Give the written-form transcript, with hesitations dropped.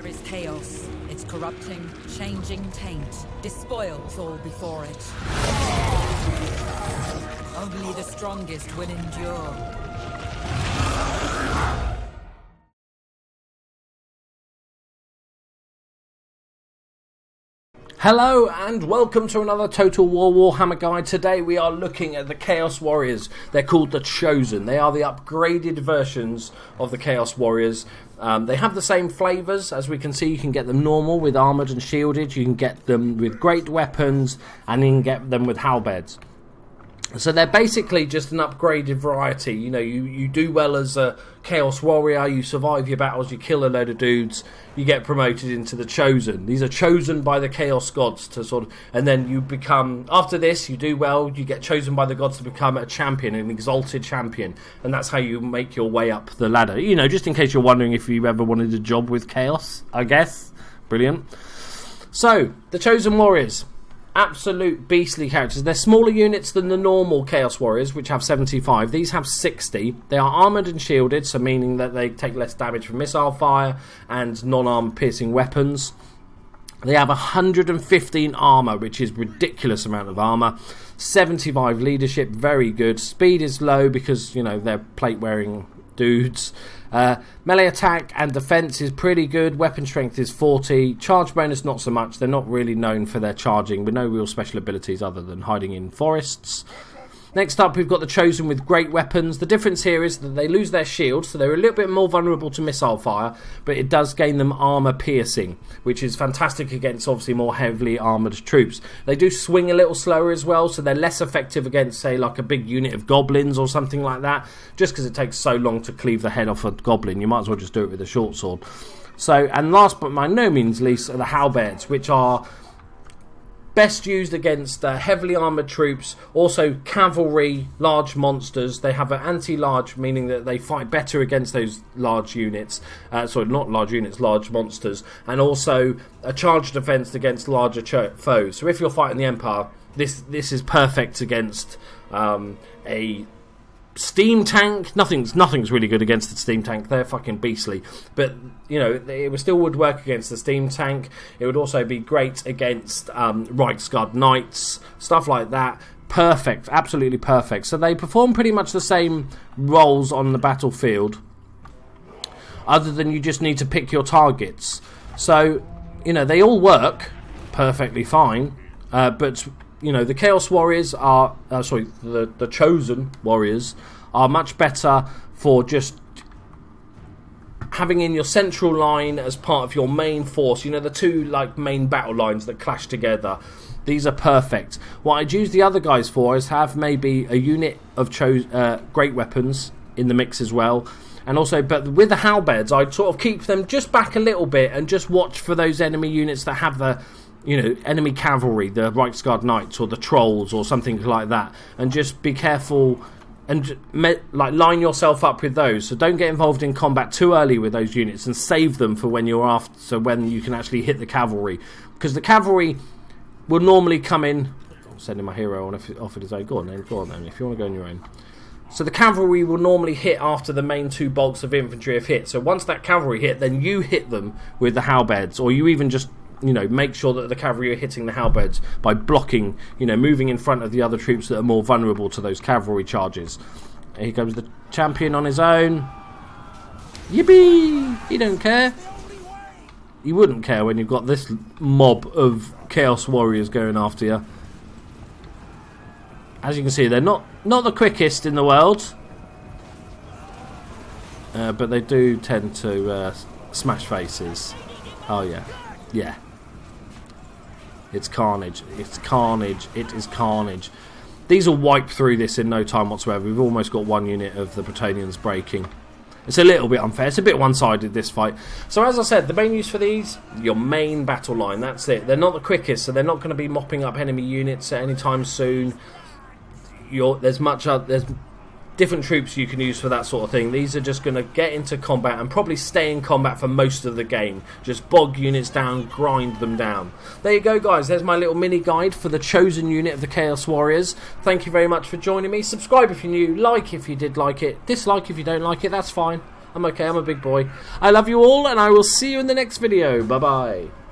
is chaos. Its corrupting, changing taint despoils all before it. Only the strongest will endure. Hello and welcome to another Total War Warhammer guide. Today we are looking at the Chaos Warriors. They're called the Chosen. They are the upgraded versions of the Chaos Warriors. They have the same flavours. As we can see, you can get them normal with armoured and shielded. You can get them with great weapons, and you can get them with halberds. So they're basically just an upgraded variety. You know, you do well as a Chaos Warrior, you survive your battles, you kill a load of dudes, you get promoted into the Chosen. These are chosen by the Chaos Gods to sort of, and then you become, after this, you do well, you get chosen by the gods to become a champion, an exalted champion, and that's how you make your way up the ladder. You know, just in case you're wondering if you ever wanted a job with Chaos, I guess. Brilliant. So, the Chosen Warriors. Absolute beastly characters. They're smaller units than the normal Chaos Warriors, which have 75. These have 60. They are armoured and shielded, so meaning that they take less damage from missile fire and non-arm piercing weapons. They have 115 armour, which is a ridiculous amount of armour. 75 leadership, very good. Speed is low because, you know, they're plate-wearing dudes. Melee attack and defense is pretty good. Weapon strength is 40. Charge bonus not so much. They're not really known for their charging, with no real special abilities other than hiding in forests. Next up, we've got the Chosen with great weapons. The difference here is that they lose their shield, so they're a little bit more vulnerable to missile fire, but it does gain them armour piercing, which is fantastic against obviously more heavily armoured troops. They do swing a little slower as well, so they're less effective against, say, like a big unit of goblins or something like that, just because it takes so long to cleave the head off a goblin. You might as well just do it with a short sword. So, and last but by no means least are the Halberds, which are best used against heavily armoured troops, also cavalry, large monsters. They have an anti-large, meaning that they fight better against those large units. Sorry, not large units, large monsters. And also a charge defence against larger foes. So if you're fighting the Empire, this is perfect against a steam tank. Nothing's really good against the steam tank. They're fucking beastly. But, you know, it still would work against the steam tank. It would also be great against Reichsguard Knights, stuff like that. Perfect, absolutely perfect. So they perform pretty much the same roles on the battlefield, other than you just need to pick your targets. So, you know, they all work perfectly fine, but you know, the Chaos Warriors are, the Chosen Warriors are much better for just having in your central line as part of your main force. You know, the two like main battle lines that clash together. These are perfect. What I'd use the other guys for is have maybe a unit of great weapons in the mix as well. And also, but with the Halberds, I'd sort of keep them just back a little bit and just watch for those enemy units that have the, you know, enemy cavalry, the Reichsguard Knights or the Trolls or something like that, and just be careful and like line yourself up with those. So don't get involved in combat too early with those units and save them for when you're after, so when you can actually hit the cavalry, because the cavalry will normally come in. I'm sending my hero on off it his own. Go on then, if you want to go on your own. So the cavalry will normally hit after the main two bulks of infantry have hit. So once that cavalry hit, then you hit them with the Halberds, or you even just, you know, make sure that the cavalry are hitting the Halberds by blocking, you know, moving in front of the other troops that are more vulnerable to those cavalry charges. Here comes the champion on his own. Yippee! He don't care. You wouldn't care when you've got this mob of Chaos Warriors going after you. As you can see, they're not the quickest in the world, but they do tend to smash faces. Oh yeah. Yeah. It's carnage. It's carnage. It is carnage. These will wipe through this in no time whatsoever. We've almost got one unit of the Bretonnians breaking. It's a little bit unfair. It's a bit one-sided, this fight. So as I said, the main use for these, your main battle line. That's it. They're not the quickest, so they're not going to be mopping up enemy units at any time soon. There's different troops you can use for that sort of thing. These are just going to get into combat and probably stay in combat for most of the game. Just bog units down, grind them down. There you go, guys. There's my little mini guide for the Chosen unit of the Chaos Warriors. Thank you very much for joining me. Subscribe if you're new, like if you did like it, dislike if you don't like it, that's fine. I'm okay. I'm a big boy. I love you all, and I will see you in the next video. Bye-bye.